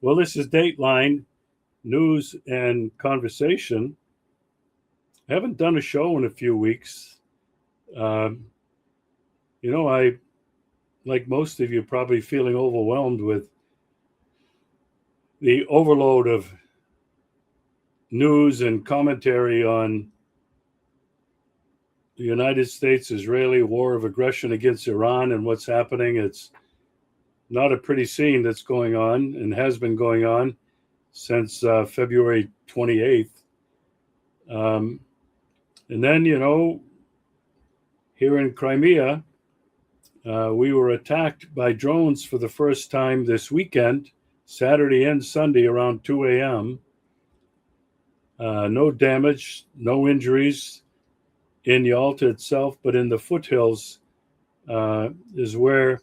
Well, this is Dateline News and Conversation. I haven't done a show in a few weeks. Um, I, like most of you, probably feeling overwhelmed with the overload of news and commentary on the United States-Israeli war of aggression against Iran and what's happening. It's not a pretty scene that's going on and has been going on since February 28th. And then, here in Crimea, we were attacked by drones for the first time this weekend, Saturday and Sunday around 2 a.m. No damage, no injuries in Yalta itself, but in the foothills is where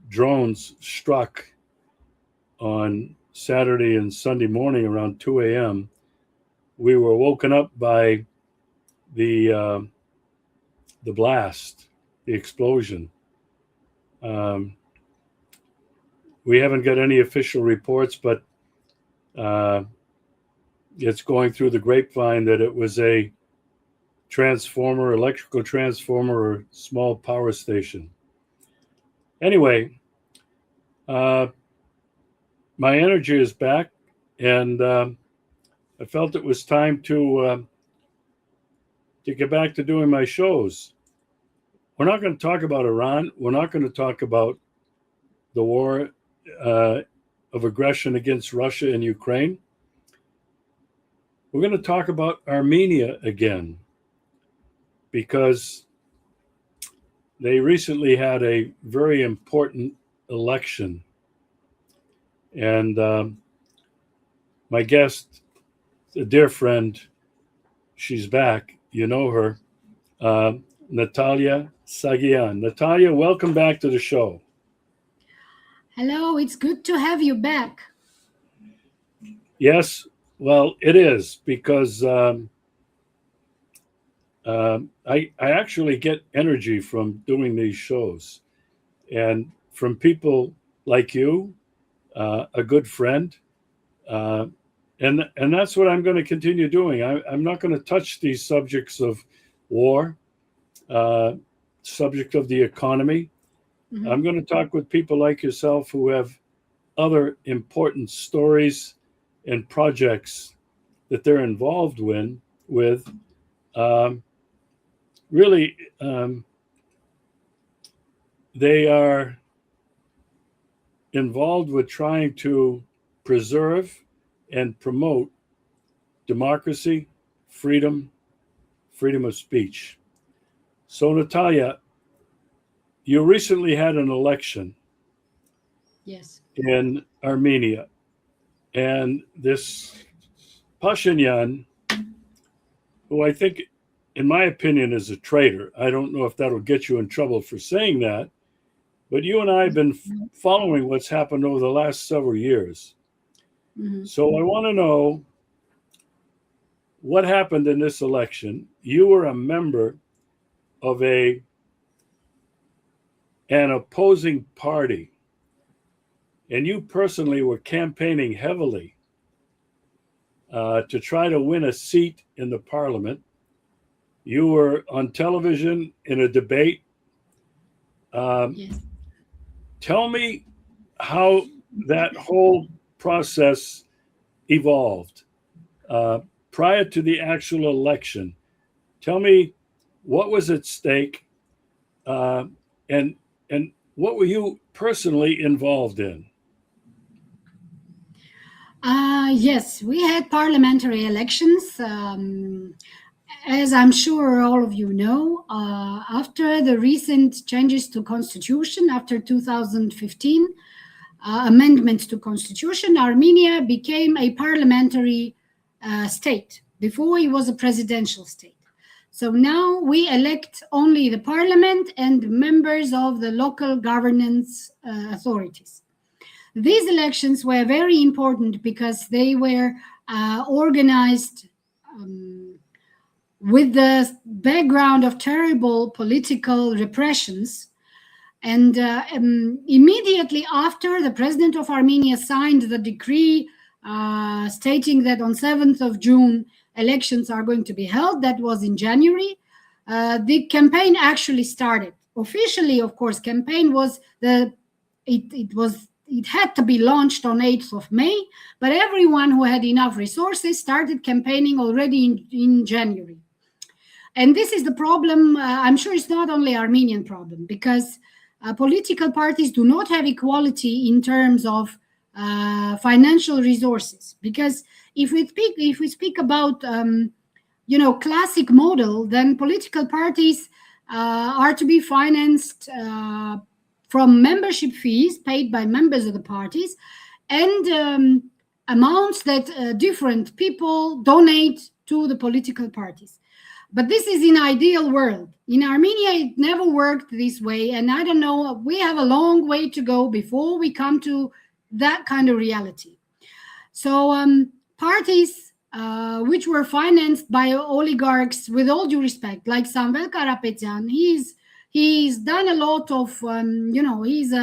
drones struck on Saturday and Sunday morning around 2 a.m. We were woken up by the blast, the explosion. We haven't got any official reports, but it's going through the grapevine that it was a transformer, electrical transformer, or small power station. Anyway, my energy is back, and I felt it was time to get back to doing my shows. We're not going to talk about Iran. We're not going to talk about the war of aggression against Russia and Ukraine. We're going to talk about Armenia again, because they recently had a very important election. And my guest, a dear friend, she's back. You know her, Natalia Sagian. Natalia, welcome back to the show. Hello, it's good to have you back. Yes, well, it is, because I actually get energy from doing these shows, and from people like you, a good friend, and that's what I'm going to continue doing. I'm not going to touch these subjects of war, subject of the economy. Mm-hmm. I'm going to talk with people like yourself who have other important stories and projects that they're involved with. Really, they are involved with trying to preserve and promote democracy, freedom of speech. So, Natalia, you recently had an election. Yes. In Armenia, and this Pashinyan, who I think, in my opinion, is a traitor. I don't know if that'll get you in trouble for saying that, but you and I have been following what's happened over the last several years. Mm-hmm. So I want to know what happened in this election. You were a member of an opposing party, and you personally were campaigning heavily to try to win a seat in the parliament. You were on television in a debate. Yes. Tell me how that whole process evolved prior to the actual election. Tell me what was at stake, and what were you personally involved in? Yes, we had parliamentary elections. As I'm sure all of you know, after the recent changes to Constitution, after 2015 amendment to Constitution, Armenia became a parliamentary state. Before, it was a presidential state. So now we elect only the parliament and members of the local governance authorities. These elections were very important because they were organized with the background of terrible political repressions And immediately after, the president of Armenia signed the decree stating that on 7th of June, elections are going to be held. That was in January. The campaign actually started. Officially, of course, campaign was it had to be launched on 8th of May, but everyone who had enough resources started campaigning already in January. And this is the problem. I'm sure it's not only Armenian problem, because political parties do not have equality in terms of financial resources. Because if we speak about classic model, then political parties are to be financed from membership fees paid by members of the parties, and amounts that different people donate to the political parties. But this is in ideal world. In Armenia, it never worked this way. And I don't know, we have a long way to go before we come to that kind of reality. So parties which were financed by oligarchs, with all due respect, like Samvel Karapetyan, he's done a lot of, he's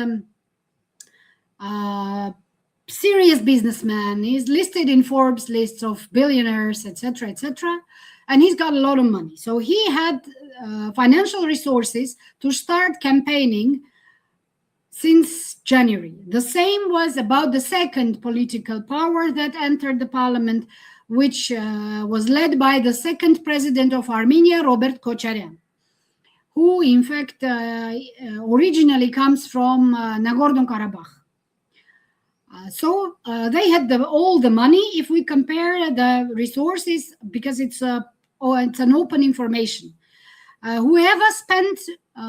serious businessman. He's listed in Forbes lists of billionaires, etc., etc., and he's got a lot of money. So he had financial resources to start campaigning since January. The same was about the second political power that entered the parliament, which was led by the second president of Armenia, Robert Kocharian, who in fact originally comes from Nagorno-Karabakh. So they had all the money. If we compare the resources, because it's an open information, whoever spent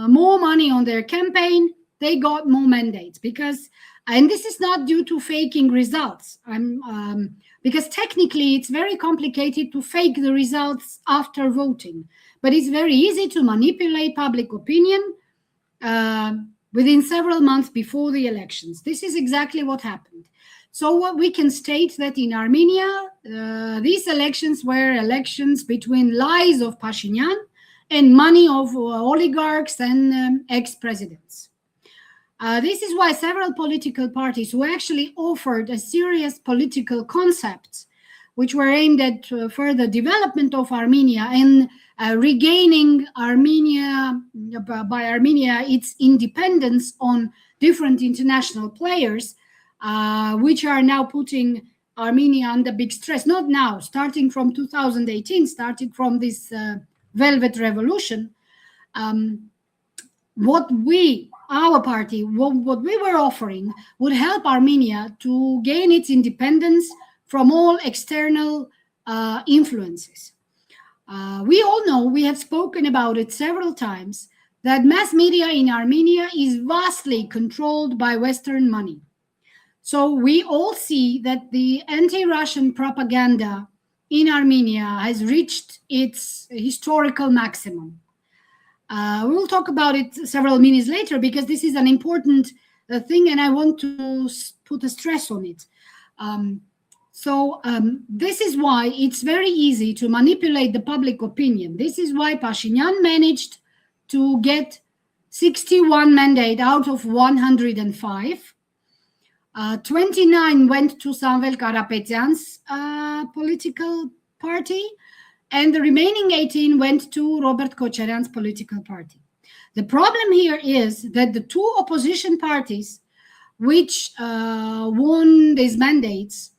more money on their campaign, they got more mandates. And this is not due to faking results. Because technically it's very complicated to fake the results after voting, but it's very easy to manipulate public opinion within several months before the elections. This is exactly what happened. So what we can state that in Armenia, these elections were elections between lies of Pashinyan and money of oligarchs and ex-presidents. This is why several political parties who actually offered a serious political concept, which were aimed at further development of Armenia and regaining Armenia its independence on different international players, which are now putting Armenia under big stress. Not now, starting from 2018, starting from this Velvet Revolution. What we were offering would help Armenia to gain its independence from all external influences. We all know, we have spoken about it several times, that mass media in Armenia is vastly controlled by Western money. So we all see that the anti-Russian propaganda in Armenia has reached its historical maximum. We'll talk about it several minutes later, because this is an important thing and I want to put a stress on it. This is why it's very easy to manipulate the public opinion. This is why Pashinyan managed to get 61 mandates out of 105. 29 went to Samvel Karapetyan's political party, and the remaining 18 went to Robert Kocharian's political party. The problem here is that the two opposition parties which won these mandates,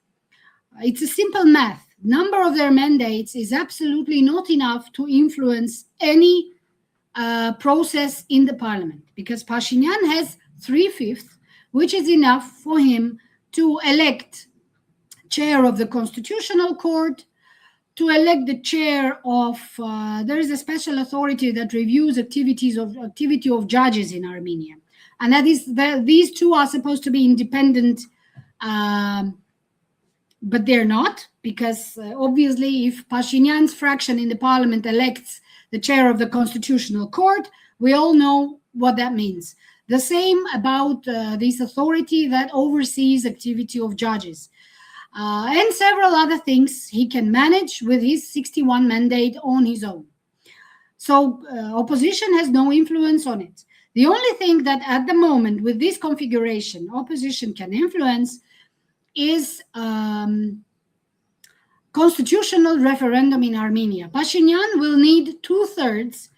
it's a simple math. Number of their mandates is absolutely not enough to influence any process in the parliament, because Pashinyan has 3/5, which is enough for him to elect chair of the Constitutional Court, to elect the chair of, there is a special authority that reviews activity of judges in Armenia. And that is, these two are supposed to be independent, but they're not, because obviously if Pashinyan's fraction in the parliament elects the chair of the Constitutional Court, we all know what that means. The same about this authority that oversees activity of judges. And several other things he can manage with his 61 mandate on his own. So opposition has no influence on it. The only thing that at the moment with this configuration opposition can influence is constitutional referendum in Armenia. Pashinyan will need 2/3,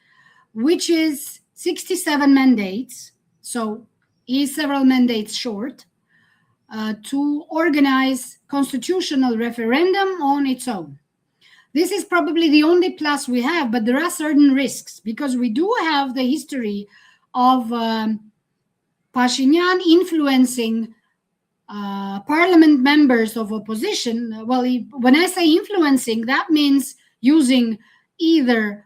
which is 67 mandates. So he's several mandates short to organize constitutional referendum on its own. This is probably the only plus we have, but there are certain risks because we do have the history of Pashinyan influencing parliament members of opposition. Well, when I say influencing, that means using either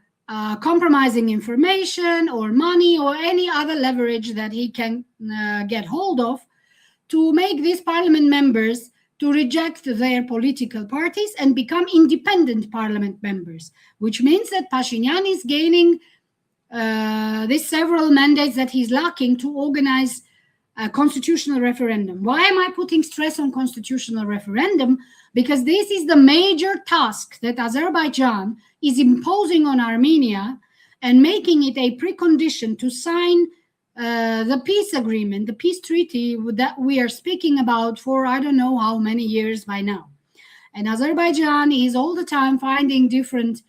compromising information or money or any other leverage that he can get hold of to make these parliament members to reject their political parties and become independent parliament members, which means that Pashinyan is gaining these several mandates that he's lacking to organize a constitutional referendum. Why am I putting stress on constitutional referendum? Because this is the major task that Azerbaijan is imposing on Armenia and making it a precondition to sign the peace agreement, the peace treaty that we are speaking about for I don't know how many years by now. And Azerbaijan is all the time finding different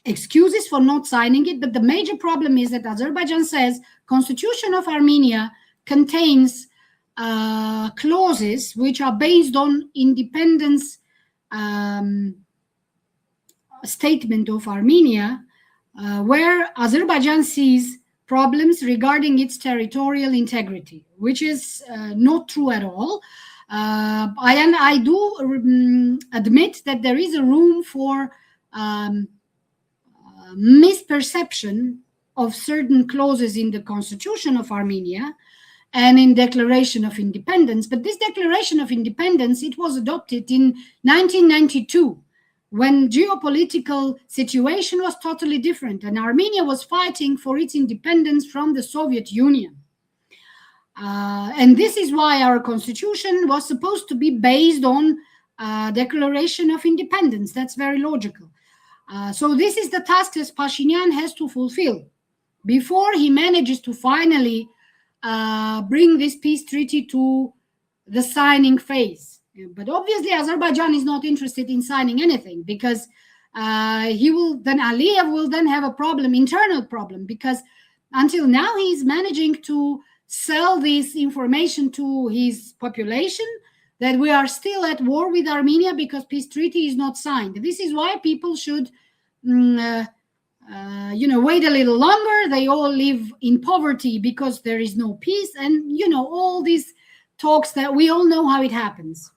excuses for not signing it. But the major problem is that Azerbaijan says Constitution of Armenia contains clauses which are based on independence statement of Armenia, where Azerbaijan sees problems regarding its territorial integrity, which is not true at all. I do admit that there is a room for misperception of certain clauses in the Constitution of Armenia and in Declaration of Independence. But this Declaration of Independence, it was adopted in 1992, when geopolitical situation was totally different and Armenia was fighting for its independence from the Soviet Union. And this is why our constitution was supposed to be based on Declaration of Independence. That's very logical. So this is the task that Pashinyan has to fulfill before he manages to finally bring this peace treaty to the signing phase. But obviously, Azerbaijan is not interested in signing anything because Aliyev will then have a problem, internal problem, because until now he's managing to sell this information to his population that we are still at war with Armenia because peace treaty is not signed. This is why people should, wait a little longer. They all live in poverty because there is no peace, and all these talks that we all know how it happens.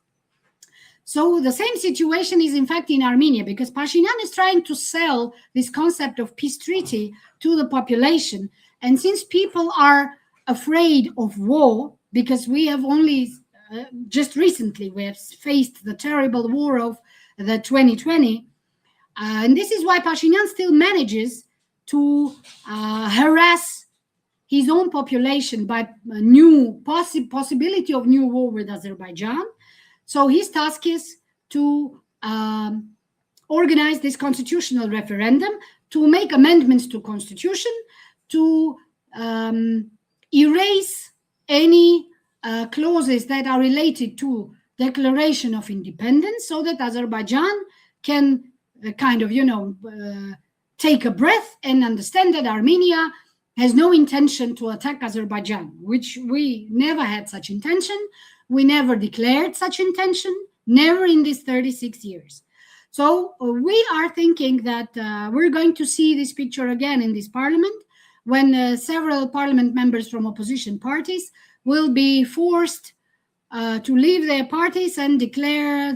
So the same situation is in fact in Armenia, because Pashinyan is trying to sell this concept of peace treaty to the population. And since people are afraid of war, because we have only just recently, we have faced the terrible war of the 2020. And this is why Pashinyan still manages to harass his own population by a new possibility of new war with Azerbaijan. So his task is to organize this constitutional referendum, to make amendments to constitution, to erase any clauses that are related to Declaration of Independence, so that Azerbaijan can take a breath and understand that Armenia has no intention to attack Azerbaijan, which we never had such intention. We never declared such intention, never in these 36 years. So we are thinking that we're going to see this picture again in this parliament, when several parliament members from opposition parties will be forced to leave their parties and declare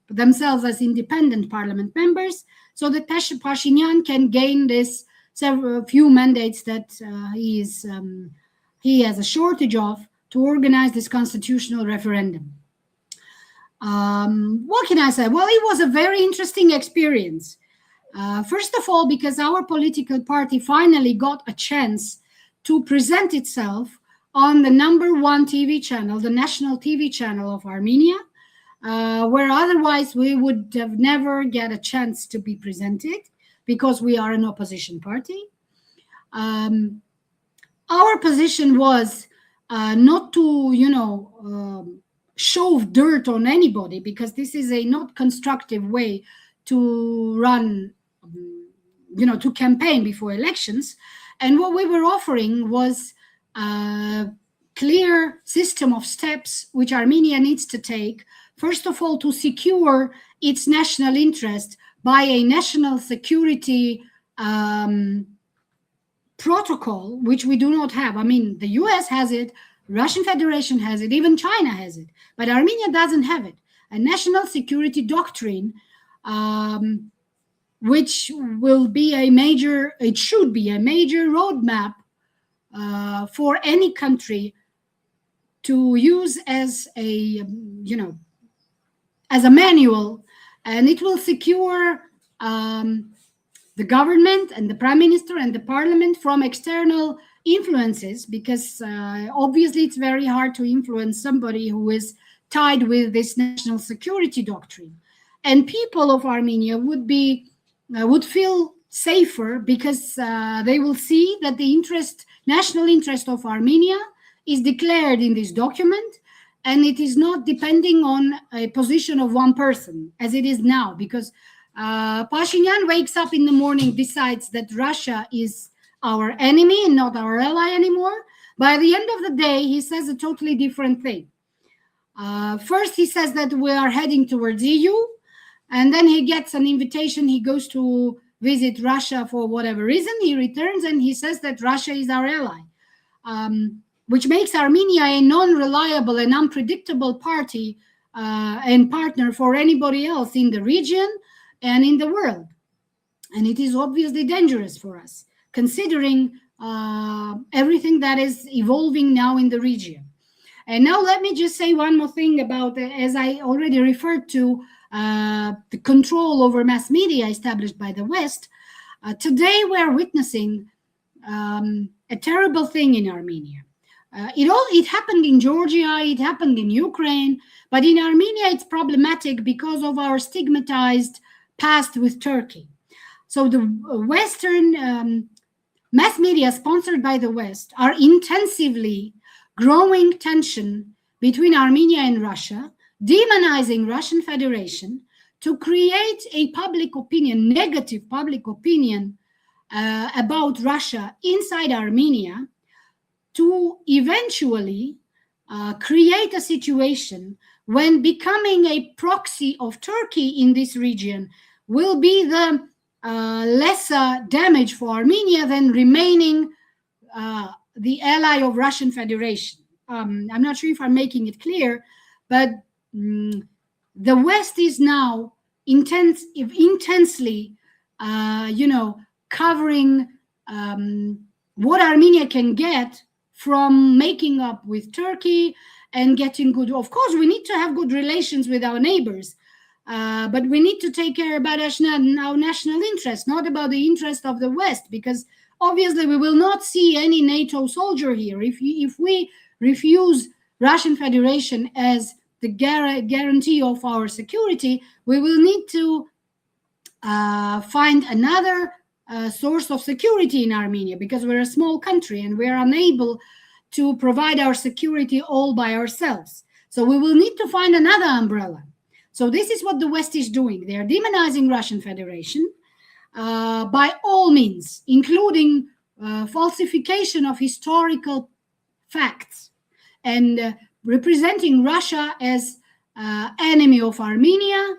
themselves as independent parliament members, so that Pashinyan can gain this few mandates that he has a shortage of to organize this constitutional referendum. What can I say? Well, it was a very interesting experience. First of all, because our political party finally got a chance to present itself on the #1 TV channel, the national TV channel of Armenia, where otherwise we would have never get a chance to be presented because we are an opposition party. Our position was not to, shove dirt on anybody, because this is a not constructive way to run, to campaign before elections. And what we were offering was a clear system of steps which Armenia needs to take. First of all, to secure its national interest by a national security protocol, which we do not have. I mean, the US has it, Russian Federation has it, even China has it, but Armenia doesn't have it. A national security doctrine, which will be it should be a major roadmap for any country to use as a, as a manual, and it will secure the government and the prime minister and the parliament from external influences, because obviously it's very hard to influence somebody who is tied with this national security doctrine. And people of Armenia would feel safer, because they will see that the national interest of Armenia is declared in this document, and it is not depending on a position of one person as it is now, because Pashinyan wakes up in the morning, decides that Russia is our enemy and not our ally anymore. By the end of the day, he says a totally different thing. First, he says that we are heading towards EU, and then he gets an invitation. He goes to visit Russia for whatever reason. He returns and he says that Russia is our ally, which makes Armenia a non-reliable and unpredictable party and partner for anybody else in the region and in the world. And it is obviously dangerous for us, considering everything that is evolving now in the region. And now let me just say one more thing about, as I already referred to, the control over mass media established by the West. Today we are witnessing a terrible thing in Armenia. It happened in Georgia, it happened in Ukraine, but in Armenia it's problematic because of our stigmatized past with Turkey. So the Western mass media sponsored by the West are intensively growing tension between Armenia and Russia, demonizing Russian Federation to create a public opinion, negative public opinion about Russia inside Armenia, to eventually create a situation when becoming a proxy of Turkey in this region will be the lesser damage for Armenia than remaining the ally of Russian Federation. I'm not sure if I'm making it clear, but the West is now intensely, covering what Armenia can get from making up with Turkey and getting good. Of course, we need to have good relations with our neighbors, but we need to take care about our national interest, not about the interest of the West, because obviously we will not see any NATO soldier here. If we refuse Russian Federation as the guarantee of our security, we will need to find another source of security in Armenia, because we're a small country and we're unable to provide our security all by ourselves. So we will need to find another umbrella. So this is what the West is doing. They are demonizing Russian Federation by all means, including falsification of historical facts and representing Russia as enemy of Armenia,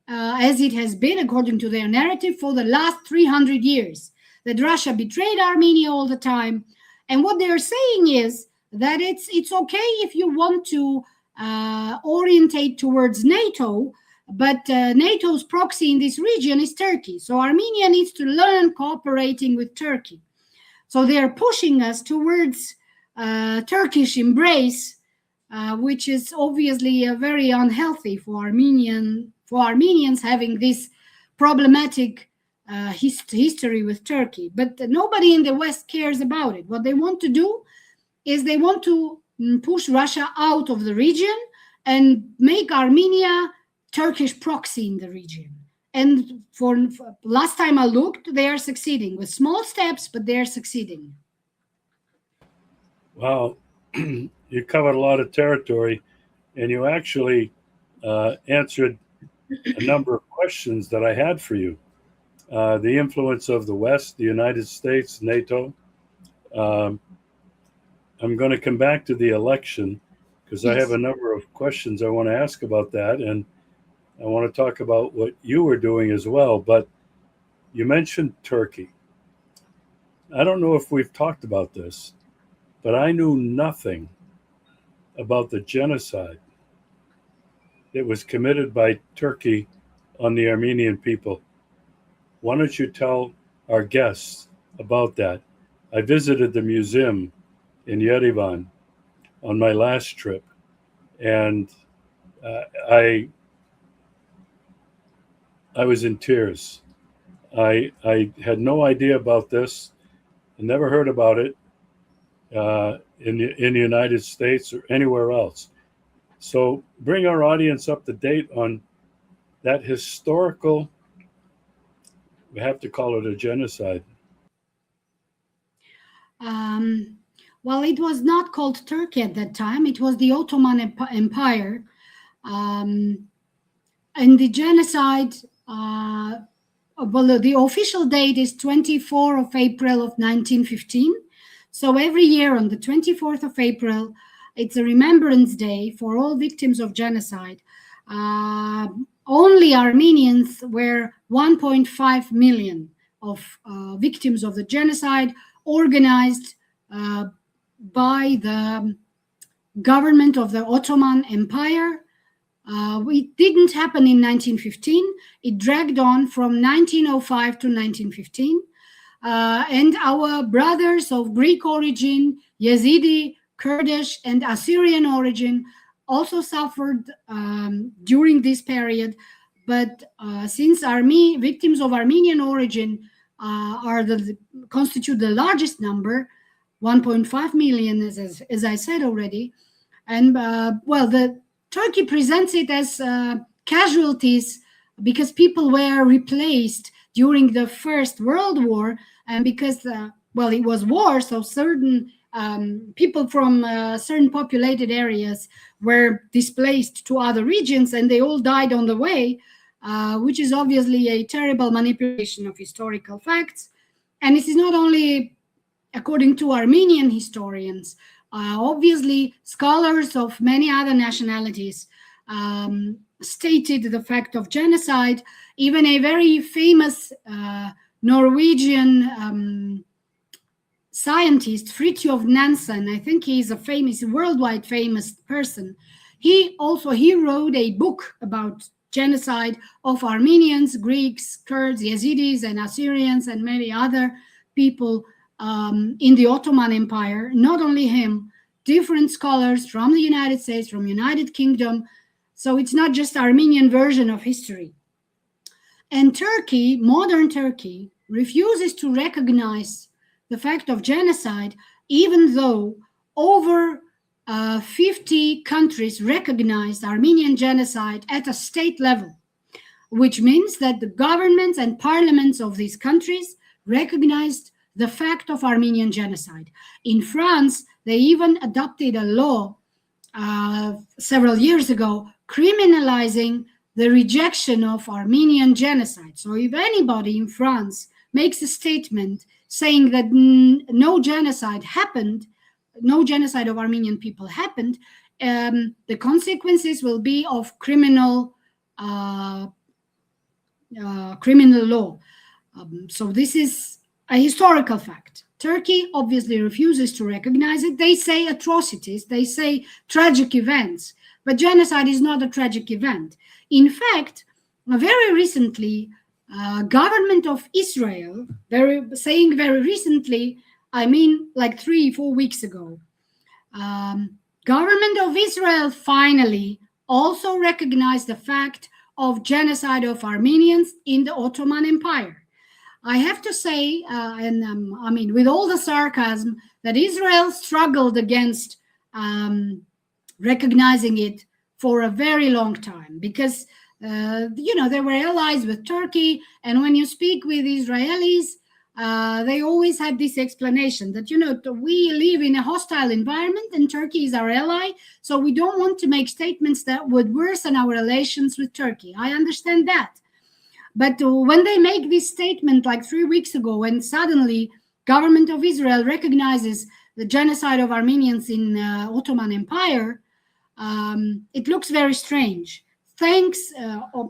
as it has been, according to their narrative, for the last 300 years, that Russia betrayed Armenia all the time. And what they're saying is that it's okay if you want to orientate towards NATO, but NATO's proxy in this region is Turkey. So Armenia needs to learn cooperating with Turkey. So they're pushing us towards Turkish embrace, which is obviously very unhealthy for Armenians having this problematic history with Turkey. But nobody in the West cares about it. What they want to do is they want to push Russia out of the region and make Armenia Turkish proxy in the region. And for last time I looked, they are succeeding with small steps, but they are succeeding. Wow, you covered a lot of territory, and you actually answered a number of questions that I had for you. The influence of the West, the United States, NATO. Um, I'm going to come back to the election because I have Yes. a number of questions I want to ask about that, and I want to talk about what you were doing as well. But you mentioned Turkey. I don't know if we've talked about this, but I knew nothing about the genocide that was committed by Turkey on the Armenian people. Why don't you tell our guests about that? I visited the museum in Yerevan on my last trip, and uh, I I was in tears. I had no idea about this. I never heard about it in the United States or anywhere else. So bring our audience up to date on that historical. We have to call it a genocide. Um, well, it was not called Turkey at that time. It was the Ottoman Empire. Um, and the genocide, well, the official date is 24th of April of 1915. So every year on the 24th of April, it's a remembrance day for all victims of genocide. Only Armenians were 1.5 million of victims of the genocide organized by the government of the Ottoman Empire. It didn't happen in 1915. It dragged on from 1905 to 1915. And our brothers of Greek origin, Yazidi, Kurdish, and Assyrian origin also suffered during this period. But since victims of Armenian origin constitute the largest number, 1.5 million, as I said already, and the Turkey presents it as casualties because people were replaced during the First World War, and because it was war, so certain people from certain populated areas were displaced to other regions, and they all died on the way, which is obviously a terrible manipulation of historical facts. And it is not only according to Armenian historians, obviously scholars of many other nationalities stated the fact of genocide. Even a very famous Norwegian scientist, Fridtjof Nansen, I think he's a worldwide famous person. He wrote a book about genocide of Armenians, Greeks, Kurds, Yazidis, and Assyrians, and many other people in the Ottoman Empire. Not only him, different scholars from the United States, from United Kingdom. So it's not just Armenian version of history. And Turkey, modern Turkey, refuses to recognize the fact of genocide, even though over 50 countries recognized Armenian genocide at a state level, which means that the governments and parliaments of these countries recognized the fact of Armenian genocide. In France, they even adopted a law several years ago criminalizing the rejection of Armenian genocide. So if anybody in France makes a statement saying that no genocide of Armenian people happened, the consequences will be of criminal law. So this is a historical fact. Turkey obviously refuses to recognize it. They say atrocities, they say tragic events, but genocide is not a tragic event. In fact, very recently, government of Israel, very recently, I mean like 3-4 weeks ago, government of Israel finally also recognized the fact of genocide of Armenians in the Ottoman Empire. I have to say, with all the sarcasm, that Israel struggled against recognizing it for a very long time, because They were allies with Turkey. And when you speak with Israelis, they always had this explanation that, we live in a hostile environment and Turkey is our ally. So we don't want to make statements that would worsen our relations with Turkey. I understand that. But when they make this statement like 3 weeks ago, and suddenly government of Israel recognizes the genocide of Armenians in Ottoman Empire, it looks very strange. Thanks,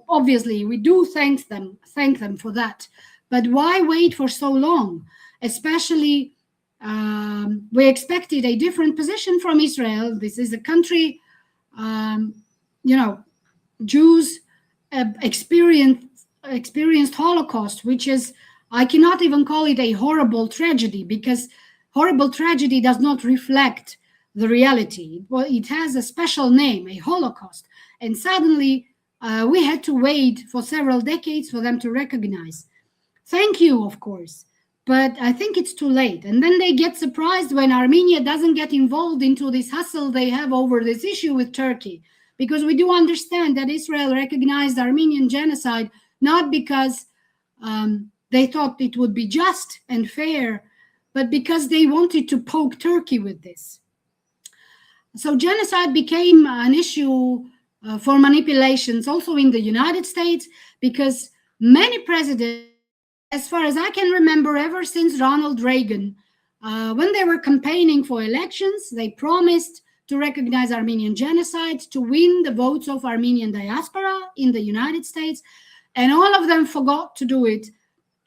obviously, we do thank them for that. But why wait for so long? Especially, we expected a different position from Israel. This is a country, Jews experienced Holocaust, which is, I cannot even call it a horrible tragedy, because horrible tragedy does not reflect the reality. Well, it has a special name, a Holocaust. And suddenly we had to wait for several decades for them to recognize. Thank you, of course, but I think it's too late. And then they get surprised when Armenia doesn't get involved into this hustle they have over this issue with Turkey, because we do understand that Israel recognized Armenian genocide not because they thought it would be just and fair, but because they wanted to poke Turkey with this. So genocide became an issue for manipulations also in the United States, because many presidents, as far as I can remember, ever since Ronald Reagan, when they were campaigning for elections, they promised to recognize Armenian genocide to win the votes of Armenian diaspora in the United States. And all of them forgot to do it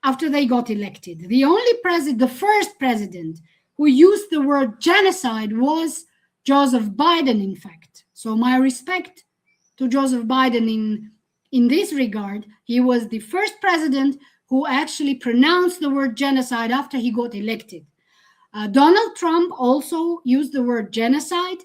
after they got elected. The first president who used the word genocide was Joseph Biden, in fact. So my respect to Joseph Biden in this regard. He was the first president who actually pronounced the word genocide after he got elected. Donald Trump also used the word genocide,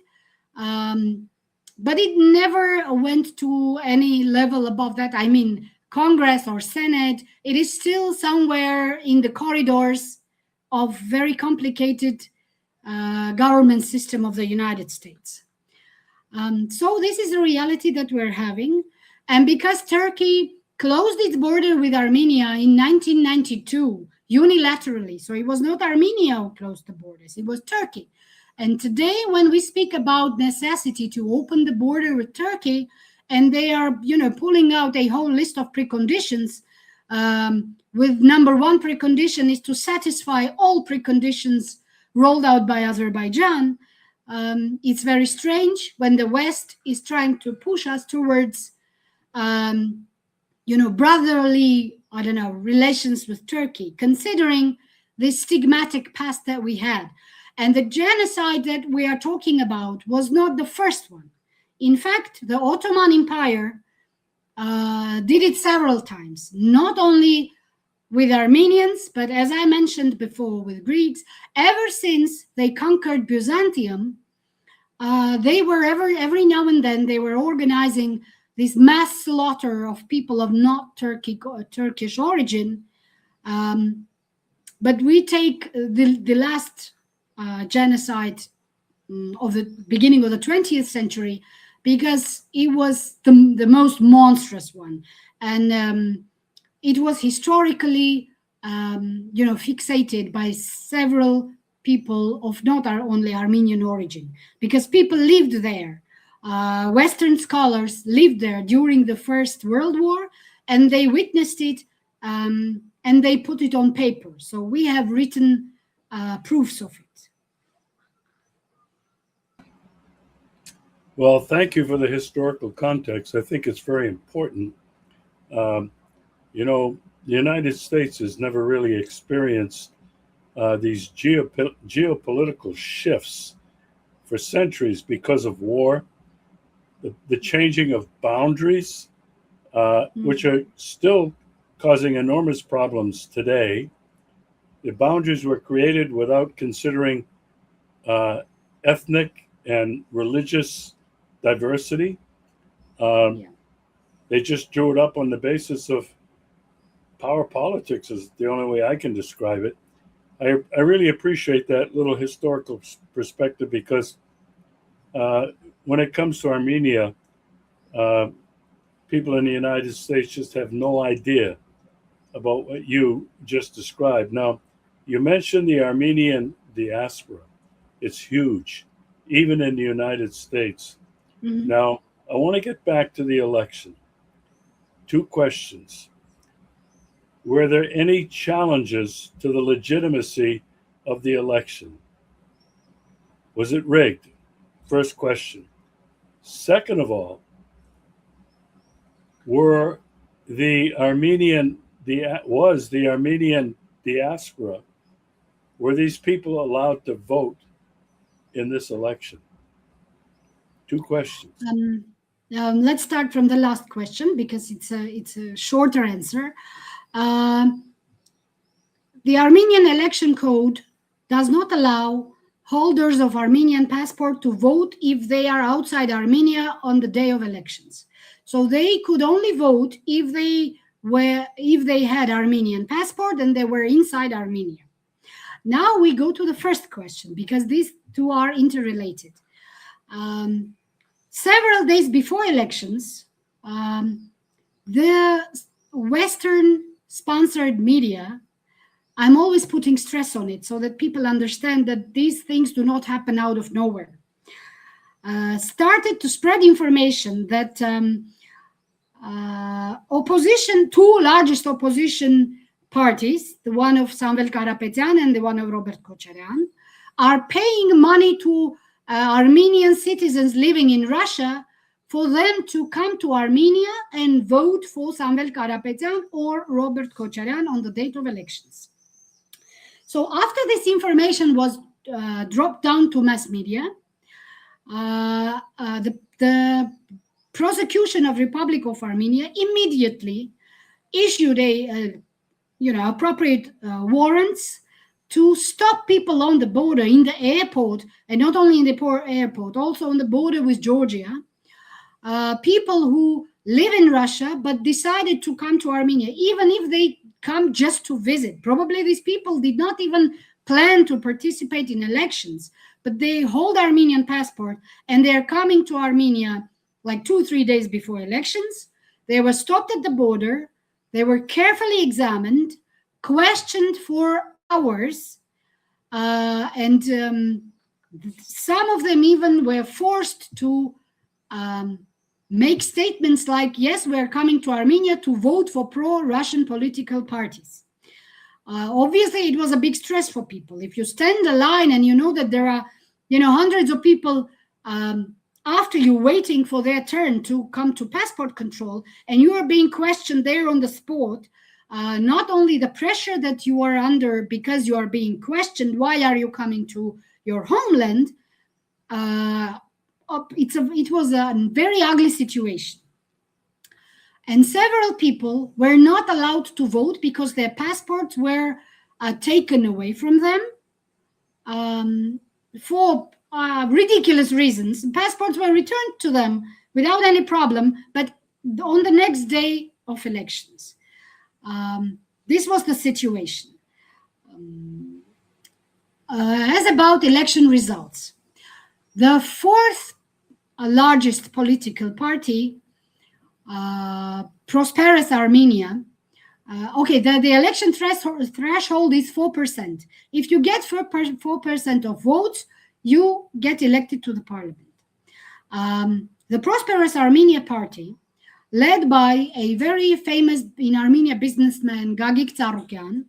but it never went to any level above that. I mean, Congress or Senate, it is still somewhere in the corridors of very complicated government system of the United States. So this is the reality that we're having. And because Turkey closed its border with Armenia in 1992 unilaterally, so it was not Armenia who closed the borders, it was Turkey. And today, when we speak about necessity to open the border with Turkey, and they are, pulling out a whole list of preconditions, with number one precondition is to satisfy all preconditions rolled out by Azerbaijan. It's very strange when the West is trying to push us towards, brotherly, relations with Turkey, considering this stigmatic past that we had. And the genocide that we are talking about was not the first one. In fact, the Ottoman Empire did it several times, not only with Armenians, but as I mentioned before, with Greeks. Ever since they conquered Byzantium, they were every now and then they were organizing this mass slaughter of people of not Turkish origin. But we take the last genocide of the beginning of the 20th century, because it was the most monstrous one. And it was historically, fixated by several people of not only Armenian origin, because people lived there. Western scholars lived there during the First World War, and they witnessed it, and they put it on paper. So we have written proofs of it. Well, thank you for the historical context. I think it's very important. The United States has never really experienced these geopolitical shifts for centuries because of war, the changing of boundaries, which are still causing enormous problems today. The boundaries were created without considering ethnic and religious diversity. They just drew it up on the basis of power politics, is the only way I can describe it. I really appreciate that little historical perspective, because when it comes to Armenia, people in the United States just have no idea about what you just described. Now, you mentioned the Armenian diaspora. It's huge, even in the United States. Mhm. Now, I want to get back to the election. Two questions. Were there any challenges to the legitimacy of the election? Was it rigged? First question. Second of all, were the Armenian was the Armenian diaspora, were these people allowed to vote in this election? Two questions. Let's start from the last question because it's a shorter answer. The Armenian election code does not allow holders of Armenian passport to vote if they are outside Armenia on the day of elections. So they could only vote if they had Armenian passport and they were inside Armenia. Now we go to the first question because these two are interrelated. Several days before elections, the Western sponsored media, I'm always putting stress on it so that people understand that these things do not happen out of nowhere, started to spread information that two largest opposition parties, the one of Samvel Karapetyan and the one of Robert Kocheryan, are paying money to Armenian citizens living in Russia for them to come to Armenia and vote for Samvel Karapetyan or Robert Kocheryan on the date of elections. So after this information was dropped down to mass media, the prosecution of Republic of Armenia immediately issued appropriate warrants to stop people on the border, in the airport, and not only in the airport, also on the border with Georgia, people who live in Russia but decided to come to Armenia, even if they come just to visit. Probably these people did not even plan to participate in elections, but they hold Armenian passport and they're coming to Armenia like 2-3 days before elections. They were stopped at the border. They were carefully examined, questioned for hours, and some of them even were forced to make statements like, yes, we're coming to Armenia to vote for pro-Russian political parties. Obviously, it was a big stress for people. If you stand the line and you know that there are, hundreds of people after you waiting for their turn to come to passport control, and you are being questioned there on the spot, not only the pressure that you are under because you are being questioned, why are you coming to your homeland? It was a very ugly situation. And several people were not allowed to vote because their passports were taken away from them for ridiculous reasons. Passports were returned to them without any problem, but on the next day of elections. This was the situation. As about election results, the fourth largest political party, Prosperous Armenia, the election threshold is 4%. If you get 4% of votes, you get elected to the parliament. The Prosperous Armenia party, led by a very famous in Armenia businessman, Gagik Tsarukyan,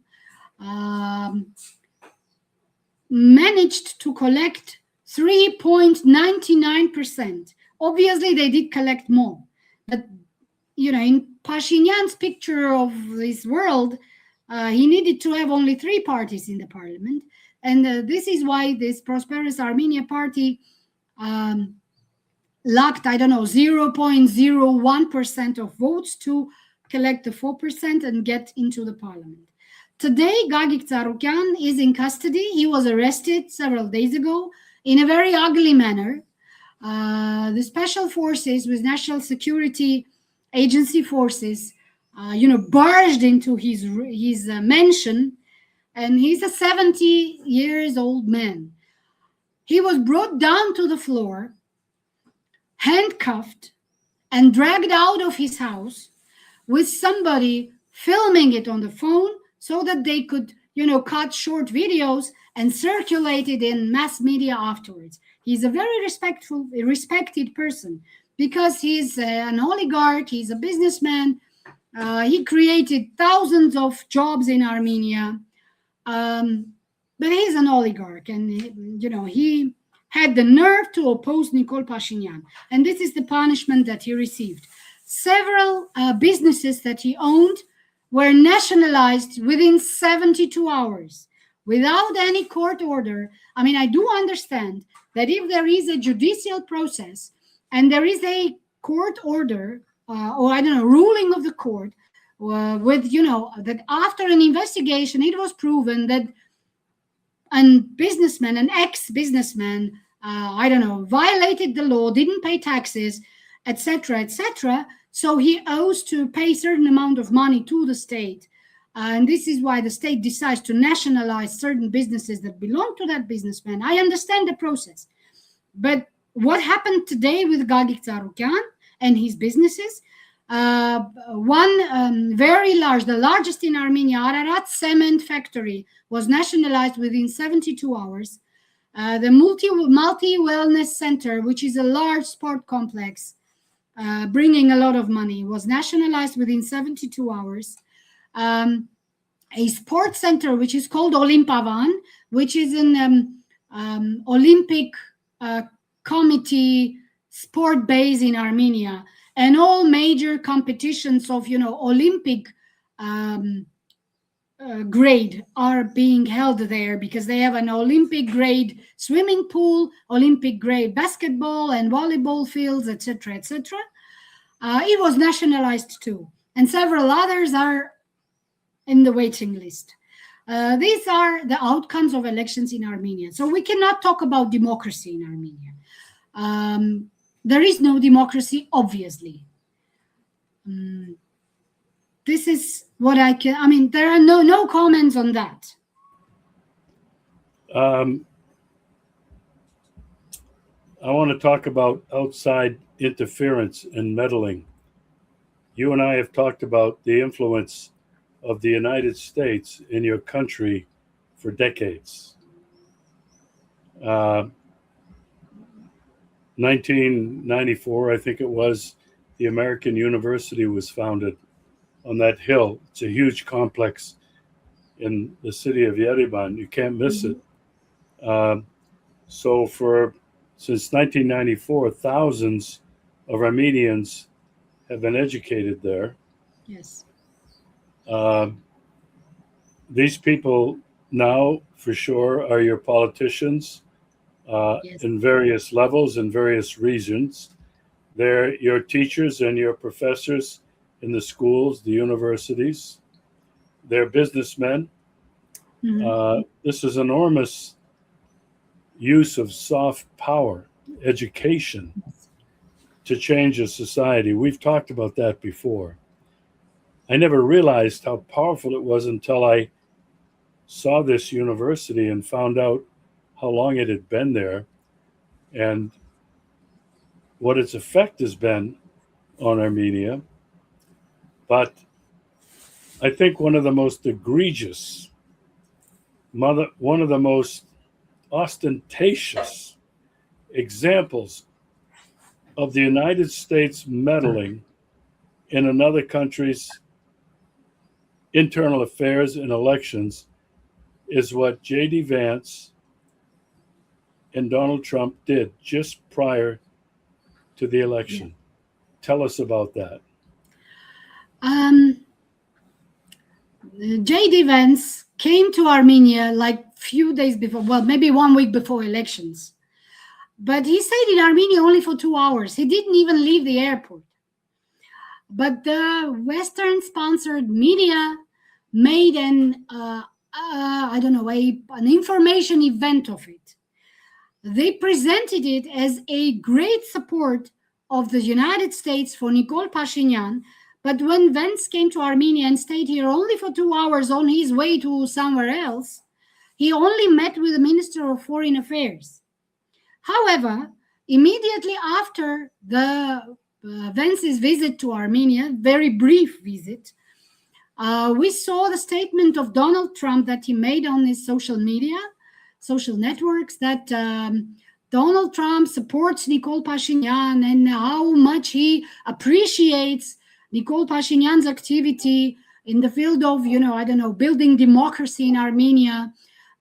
managed to collect 3.99%. Obviously, they did collect more. But, in Pashinyan's picture of this world, he needed to have only 3 parties in the parliament. And this is why this Prosperous Armenia party lacked, 0.01% of votes to collect the 4% and get into the parliament. Today, Gagik Tsarukyan is in custody. He was arrested several days ago in a very ugly manner. The special forces with National Security Agency forces, barged into his mansion, and he's a 70-year-old man. He was brought down to the floor, handcuffed, and dragged out of his house with somebody filming it on the phone so that they could, cut short videos and circulate it in mass media afterwards. He's a very respected person because he's an oligarch, he's a businessman. He created thousands of jobs in Armenia. But he's an oligarch, and he had the nerve to oppose Nikol Pashinyan. And this is the punishment that he received. Several businesses that he owned were nationalized within 72 hours without any court order. I mean, I do understand that if there is a judicial process and there is a court order or I don't know, ruling of the court with, that after an investigation, it was proven that an ex-businessman, I don't know, violated the law, didn't pay taxes, etc., etc. So he owes to pay a certain amount of money to the state. And this is why the state decides to nationalize certain businesses that belong to that businessman. I understand the process. But what happened today with Gagik Tsarukyan and his businesses? One very large, the largest in Armenia, Ararat cement factory, was nationalized within 72 hours. The multi-wellness center, which is a large sport complex, bringing a lot of money, was nationalized within 72 hours. A sports center, which is called Olimpavan, which is an Olympic committee sport base in Armenia, and all major competitions of Olympic grade are being held there because they have an Olympic grade swimming pool, Olympic grade basketball and volleyball fields, etc., etc. It was nationalized too, and several others are in the waiting list. These are the outcomes of elections in Armenia. So we cannot talk about democracy in Armenia. There is no democracy, obviously. This is what there are no comments on that. I want to talk about outside interference and meddling. You and I have talked about the influence of the United States in your country for decades. 1994, I think it was, the American University was founded on that hill. It's a huge complex in the city of Yerevan. You can't miss it. So since 1994, thousands of Armenians have been educated there. Yes. These people now, for sure, are your politicians Yes. in various levels in various regions. They're your teachers and your professors in the schools, the universities. They're businessmen. This is enormous use of soft power, education, to change a society. We've talked about that before. I never realized how powerful it was until I saw this university and found out how long it had been there and what its effect has been on Armenia. But I think one of the most egregious, one of the most ostentatious examples of the United States meddling in another country's internal affairs and elections is what J.D. Vance and Donald Trump did just prior to the election. Tell us about that. J.D. Vance came to Armenia like few days before, well, maybe 1 week before elections. But he stayed in Armenia only for 2 hours. He didn't even leave the airport. But the Western-sponsored media made an information event of it. They presented it as a great support of the United States for Nikol Pashinyan. But when Vance came to Armenia and stayed here only for 2 hours on his way to somewhere else, he only met with the Minister of Foreign Affairs. However, immediately after the Vance's visit to Armenia, very brief visit, we saw the statement of Donald Trump that he made on his social networks, that Donald Trump supports Nikol Pashinyan and how much he appreciates Nikol Pashinyan's activity in the field of, building democracy in Armenia,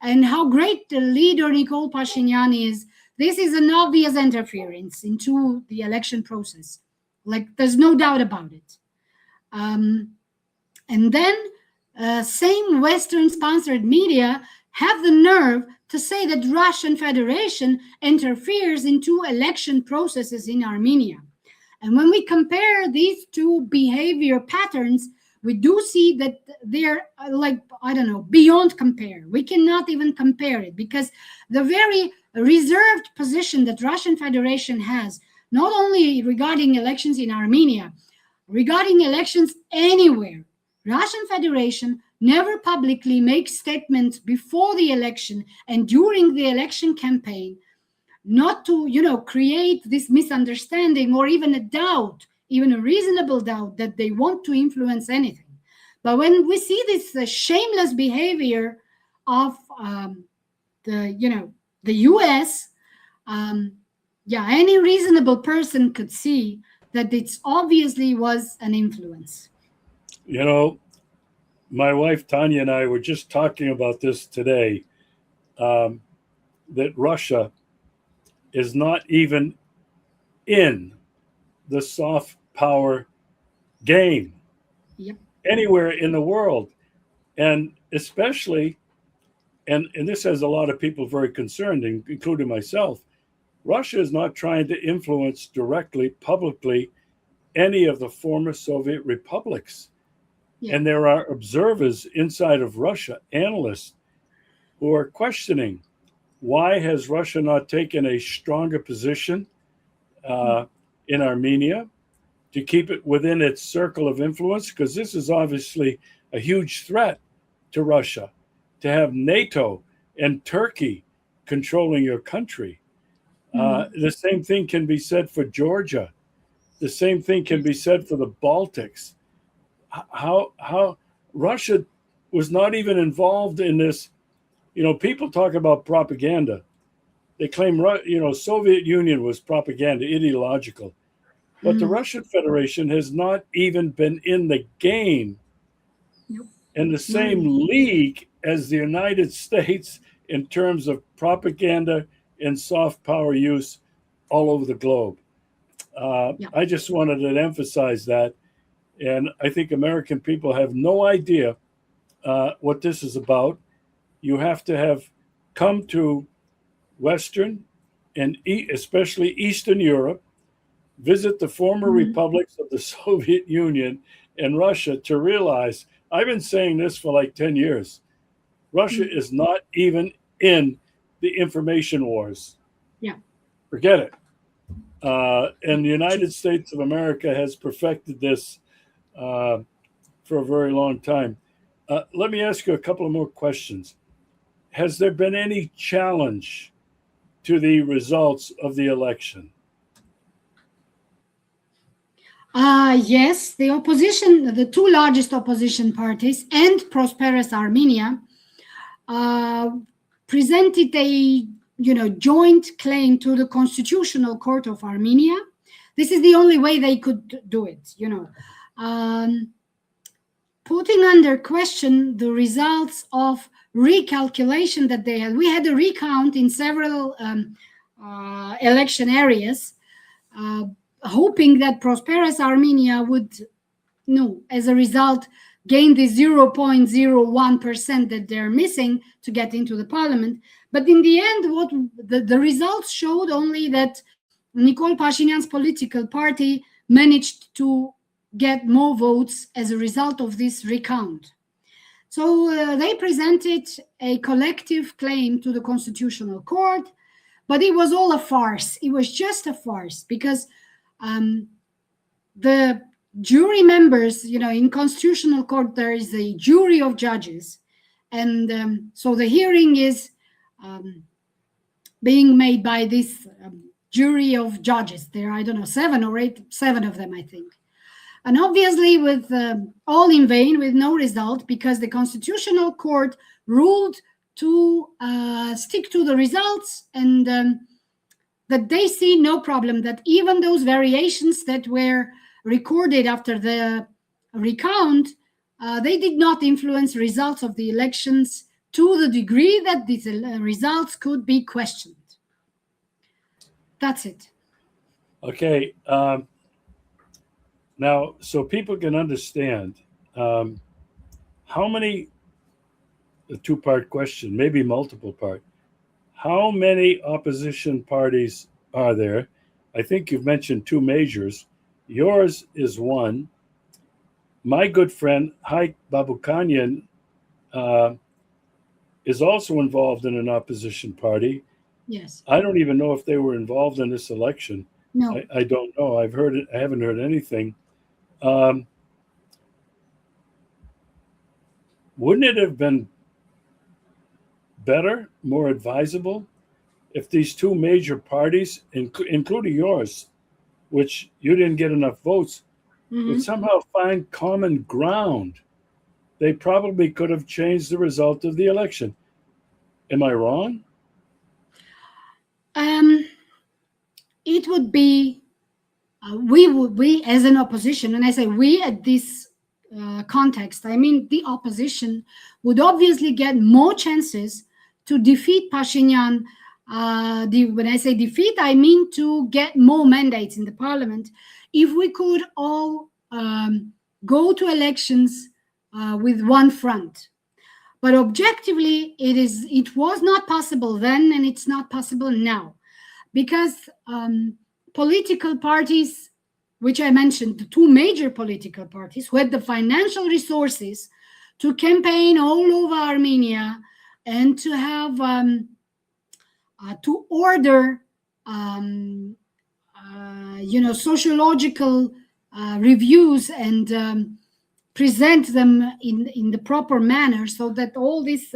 and how great the leader Nikol Pashinyan is. This is an obvious interference into the election process. Like, there's no doubt about it. And then same Western-sponsored media have the nerve to say that Russian Federation interferes into election processes in Armenia. And when we compare these two behavior patterns, we do see that they're beyond compare. We cannot even compare it, because the very reserved position that Russian Federation has, not only regarding elections in Armenia, regarding elections anywhere, Russian Federation never publicly makes statements before the election and during the election campaign, not to, create this misunderstanding or even a doubt, even a reasonable doubt that they want to influence anything. But when we see this shameless behavior of the U.S., any reasonable person could see that it obviously was an influence. My wife Tanya and I were just talking about this today, that Russia is not even in the soft power game anywhere in the world. And especially, and this has a lot of people very concerned, including myself, Russia is not trying to influence directly, publicly, any of the former Soviet republics. Yeah. And there are observers inside of Russia, analysts, who are questioning, why has Russia not taken a stronger position in Armenia to keep it within its circle of influence? Because this is obviously a huge threat to Russia, to have NATO and Turkey controlling your country. The same thing can be said for Georgia. The same thing can be said for the Baltics. How Russia was not even involved in this. People talk about propaganda. They claim, Soviet Union was propaganda, ideological. But the Russian Federation has not even been in the game in the same league as the United States in terms of propaganda and soft power use all over the globe. I just wanted to emphasize that. And I think American people have no idea what this is about. You have to have come to Western and especially Eastern Europe, visit the former republics of the Soviet Union and Russia to realize, I've been saying this for like 10 years, Russia is not even in the information wars. Yeah. Forget it. And the United States of America has perfected this for a very long time. Let me ask you a couple of more questions. Has there been any challenge to the results of the election? Yes, the opposition, the two largest opposition parties and Prosperous Armenia presented a joint claim to the Constitutional Court of Armenia. This is the only way they could do it, putting under question the results of recalculation that they had. We had a recount in several election areas, hoping that Prosperous Armenia would, as a result, gain the 0.01% that they're missing to get into the parliament. But in the end, what the results showed only that Nikol Pashinyan's political party managed to get more votes as a result of this recount. So they presented a collective claim to the Constitutional Court, but it was all a farce. It was just a farce because the jury members, in Constitutional Court, there is a jury of judges. And so the hearing is being made by this jury of judges. There, I don't know, 7 of them, I think. And obviously, with all in vain, with no result, because the Constitutional Court ruled to stick to the results, and that they see no problem, that even those variations that were recorded after the recount, they did not influence results of the elections to the degree that these results could be questioned. That's it. Okay. Now, so people can understand, how many, a two-part question, maybe multiple part, how many opposition parties are there? I think you've mentioned two majors. Yours is one. My good friend Haik Babukanyan is also involved in an opposition party. Yes. I don't even know if they were involved in this election. No. I don't know. I've heard it. I haven't heard anything. Wouldn't it have been better, more advisable, if these two major parties, including yours, which you didn't get enough votes, would somehow find common ground? They probably could have changed the result of the election. Am I wrong? It would be, we as an opposition, and I say we at this context, I mean the opposition would obviously get more chances to defeat Pashinyan. When I say defeat, I mean to get more mandates in the parliament if we could all go to elections with one front. But objectively, it was not possible then, and it's not possible now, because political parties, which I mentioned, the two major political parties who had the financial resources to campaign all over Armenia and to have to order sociological reviews and present them in the proper manner, so that all these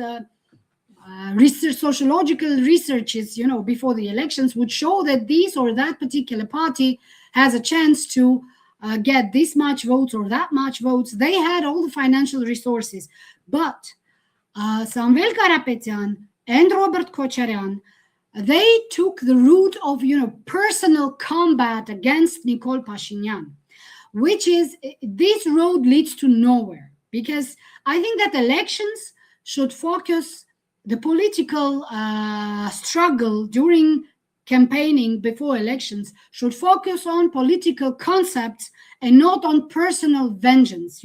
sociological researches, before the elections would show that this or that particular party has a chance to get this much votes or that much votes. They had all the financial resources. But Samvel Karapetyan and Robert Kocharyan, they took the route of personal combat against Nikol Pashinyan, which is, this road leads to nowhere, because I think that elections should focus, the political struggle during campaigning before elections should focus on political concepts and not on personal vengeance,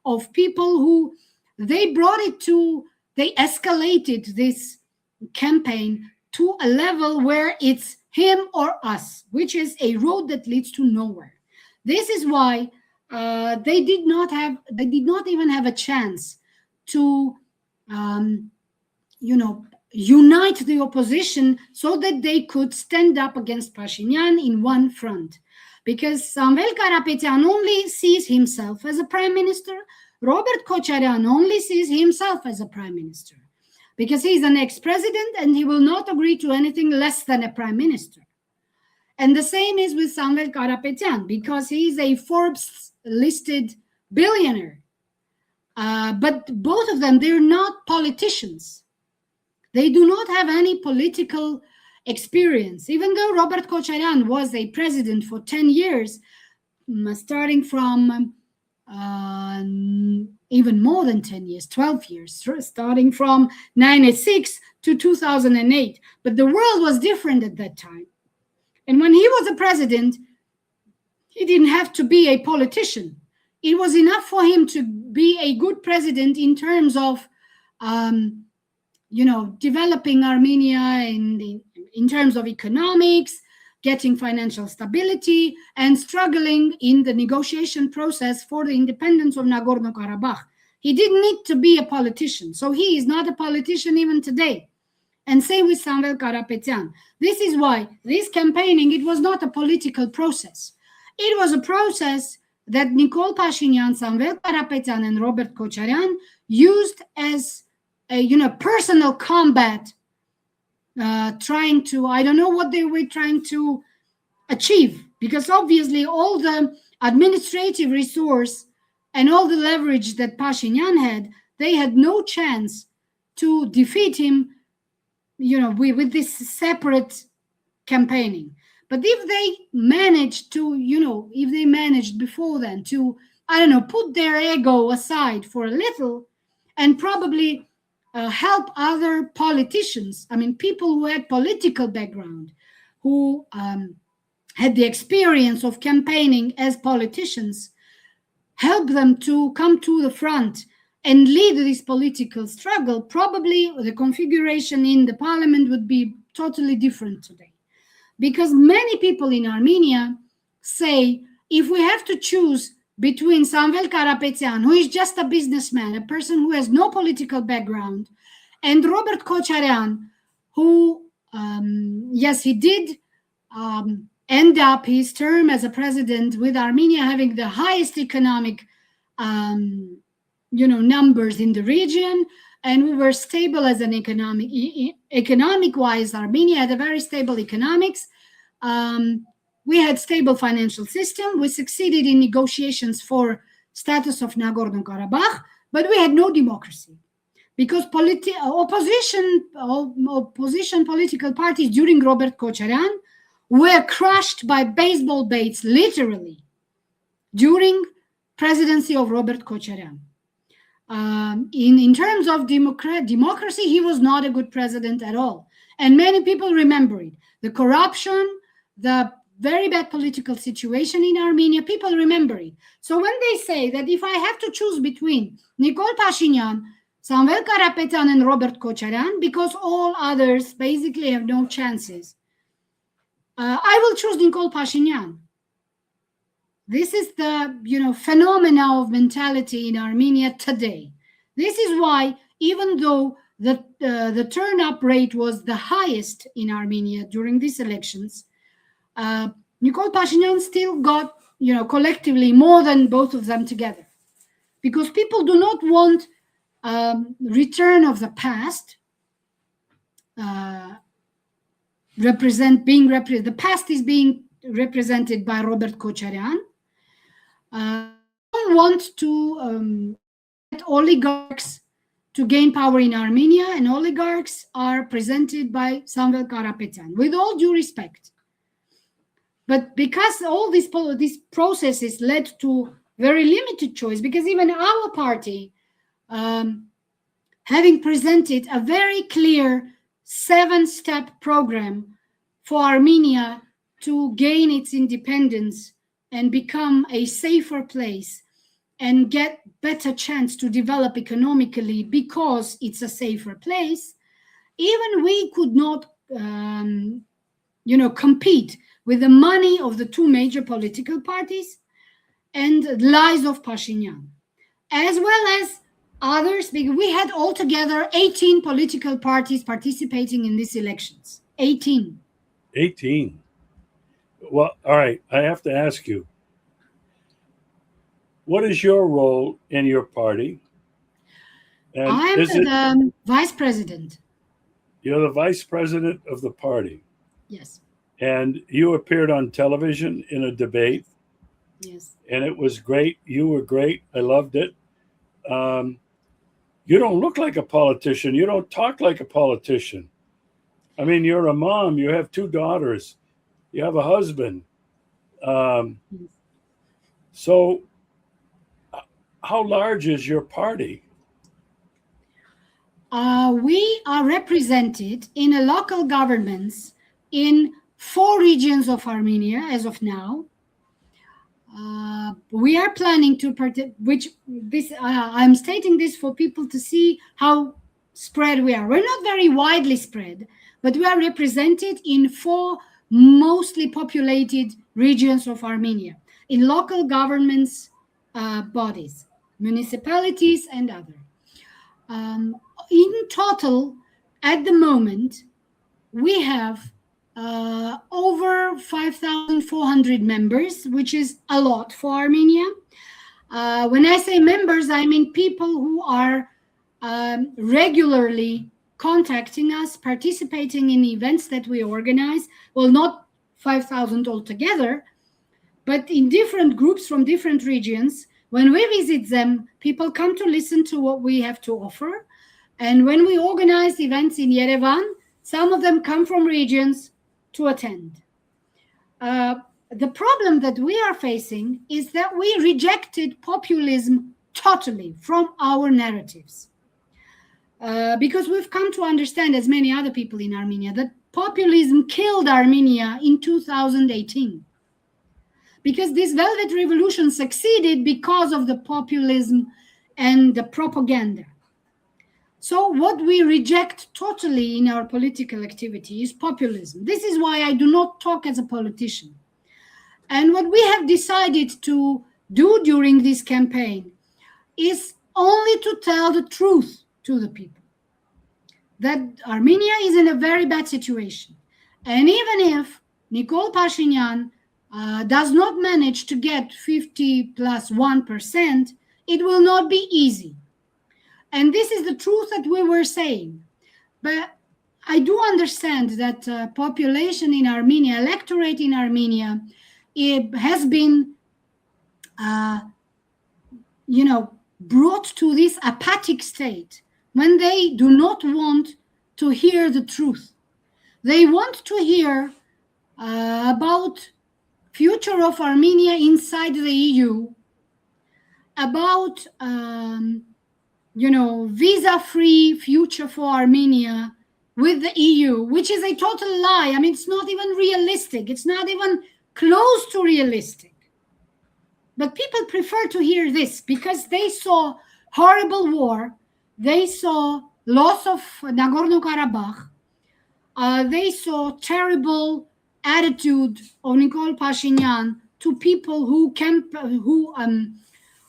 of people who they escalated this campaign to a level where it's him or us, which is a road that leads to nowhere. This is why they did not even have a chance to unite the opposition so that they could stand up against Pashinyan in one front. Because Samvel Karapetyan only sees himself as a prime minister. Robert Kocharyan only sees himself as a prime minister, because he's an ex-president and he will not agree to anything less than a prime minister. And the same is with Samvel Karapetyan, because he's a Forbes-listed billionaire. But both of them, they're not politicians. They do not have any political experience. Even though Robert Kocharyan was a president for 10 years, starting from even more than 10 years, 12 years, starting from 1996 to 2008. But the world was different at that time. And when he was a president, he didn't have to be a politician. It was enough for him to be a good president in terms of, developing Armenia in terms of economics, getting financial stability, and struggling in the negotiation process for the independence of Nagorno-Karabakh. He didn't need to be a politician. So he is not a politician even today. And same with Samvel Karapetyan. This is why this campaigning, it was not a political process. It was a process that Nikol Pashinyan, Samvel Karapetyan, and Robert Kocharyan used as a personal combat trying to, I don't know what they were trying to achieve, because obviously all the administrative resource and all the leverage that Pashinyan had, they had no chance to defeat him, with this separate campaigning. But if they managed to, if they managed before then to, I don't know, put their ego aside for a little and probably help other politicians, I mean, people who had political background, who had the experience of campaigning as politicians, help them to come to the front and lead this political struggle, probably the configuration in the parliament would be totally different today. Because many people in Armenia say, if we have to choose between Samvel Karapetyan, who is just a businessman, a person who has no political background, and Robert Kocharyan, who, yes, he did end up his term as a president with Armenia having the highest economic, numbers in the region, and we were stable as an economic-wise. Armenia had a very stable economics. We had stable financial system. We succeeded in negotiations for status of Nagorno-Karabakh, but we had no democracy because opposition political parties during Robert Kocharyan were crushed by baseball bats, literally, during presidency of Robert Kocharyan. In terms of democracy, he was not a good president at all. And many people remember it. The corruption, the very bad political situation in Armenia, people remember it. So when they say that if I have to choose between Nikol Pashinyan, Samvel Karapetyan, and Robert Kocharyan, because all others basically have no chances, I will choose Nikol Pashinyan. This is the phenomena of mentality in Armenia today. This is why, even though the turn-up rate was the highest in Armenia during these elections, Nikol Pashinyan still got, collectively more than both of them together, because people do not want return of the past. The past is being represented by Robert Kocharyan. Don't want to get oligarchs to gain power in Armenia, and oligarchs are presented by Samvel Karapetyan, with all due respect. But because all these processes led to very limited choice, because even our party, having presented a very clear 7-step program for Armenia to gain its independence and become a safer place and get better chance to develop economically because it's a safer place, even we could not, compete with the money of the two major political parties and lies of Pashinyan, as well as others, because we had altogether 18 political parties participating in these elections. 18. 18. Well, all right. I have to ask you, what is your role in your party? And I'm the vice president. You're the vice president of the party. Yes. And you appeared on television in a debate. Yes. And it was great. You were great. I loved it. You don't look like a politician. You don't talk like a politician. I mean, you're a mom. You have 2 daughters. You have a husband. So how large is your party? We are represented in a local governments in 4 regions of Armenia as of now. We are planning to I'm stating this for people to see how spread we are. We're not very widely spread, but we are represented in 4 mostly populated regions of Armenia, in local governments bodies, municipalities, and other. In total, at the moment, we have over 5,400 members, which is a lot for Armenia. When I say members, I mean people who are regularly contacting us, participating in events that we organize. Well, not 5,000 altogether, but in different groups from different regions. When we visit them, people come to listen to what we have to offer. And when we organize events in Yerevan, some of them come from regions to attend. The problem that we are facing is that we rejected populism totally from our narratives. Because we've come to understand, as many other people in Armenia, that populism killed Armenia in 2018. Because this Velvet Revolution succeeded because of the populism and the propaganda. So what we reject totally in our political activity is populism. This is why I do not talk as a politician. And what we have decided to do during this campaign is only to tell the truth to the people. That Armenia is in a very bad situation. And even if Nikol Pashinyan does not manage to get 50+1%, it will not be easy. And this is the truth that we were saying. But I do understand that population in Armenia, electorate in Armenia, it has been, brought to this apathic state when they do not want to hear the truth. They want to hear about future of Armenia inside the EU, about visa-free future for Armenia with the EU, which is a total lie. I mean, it's not even realistic. It's not even close to realistic. But people prefer to hear this because they saw horrible war. They saw loss of Nagorno-Karabakh. They saw terrible attitude of Nikol Pashinyan to people who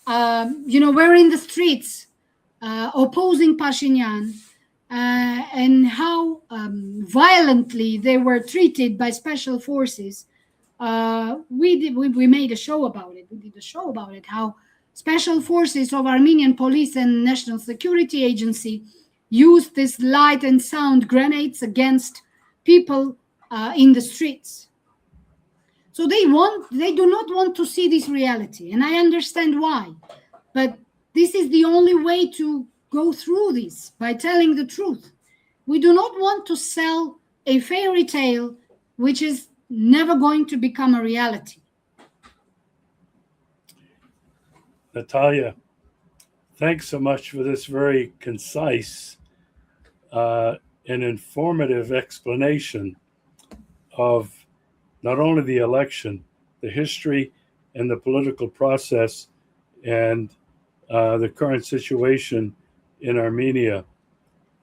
were in the streets opposing Pashinyan, and how violently they were treated by special forces. We made a show about it. We did a show about it, how special forces of Armenian police and National Security Agency used this light and sound grenades against people in the streets. So they do not want to see this reality, and I understand why. But this is the only way to go through this, by telling the truth. We do not want to sell a fairy tale which is never going to become a reality. Natalia, thanks so much for this very concise and informative explanation of not only the election, the history and the political process, and the current situation in Armenia.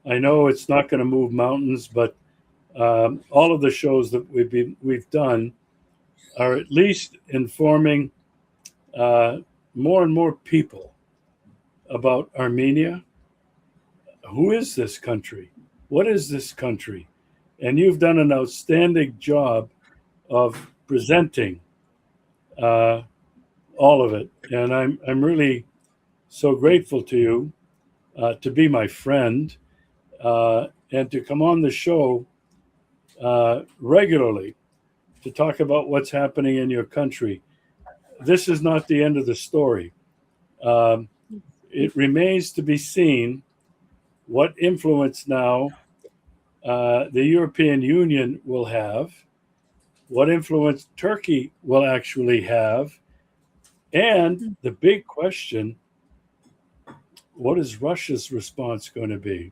I know it's not going to move mountains, but all of the shows that we've done are at least informing more and more people about Armenia. Who is this country? What is this country? And you've done an outstanding job of presenting all of it. And I'm really so grateful to you to be my friend and to come on the show regularly to talk about what's happening in your country. This is not the end of the story. It remains to be seen what influence now the European Union will have, what influence Turkey will actually have, and the big question, what is Russia's response going to be?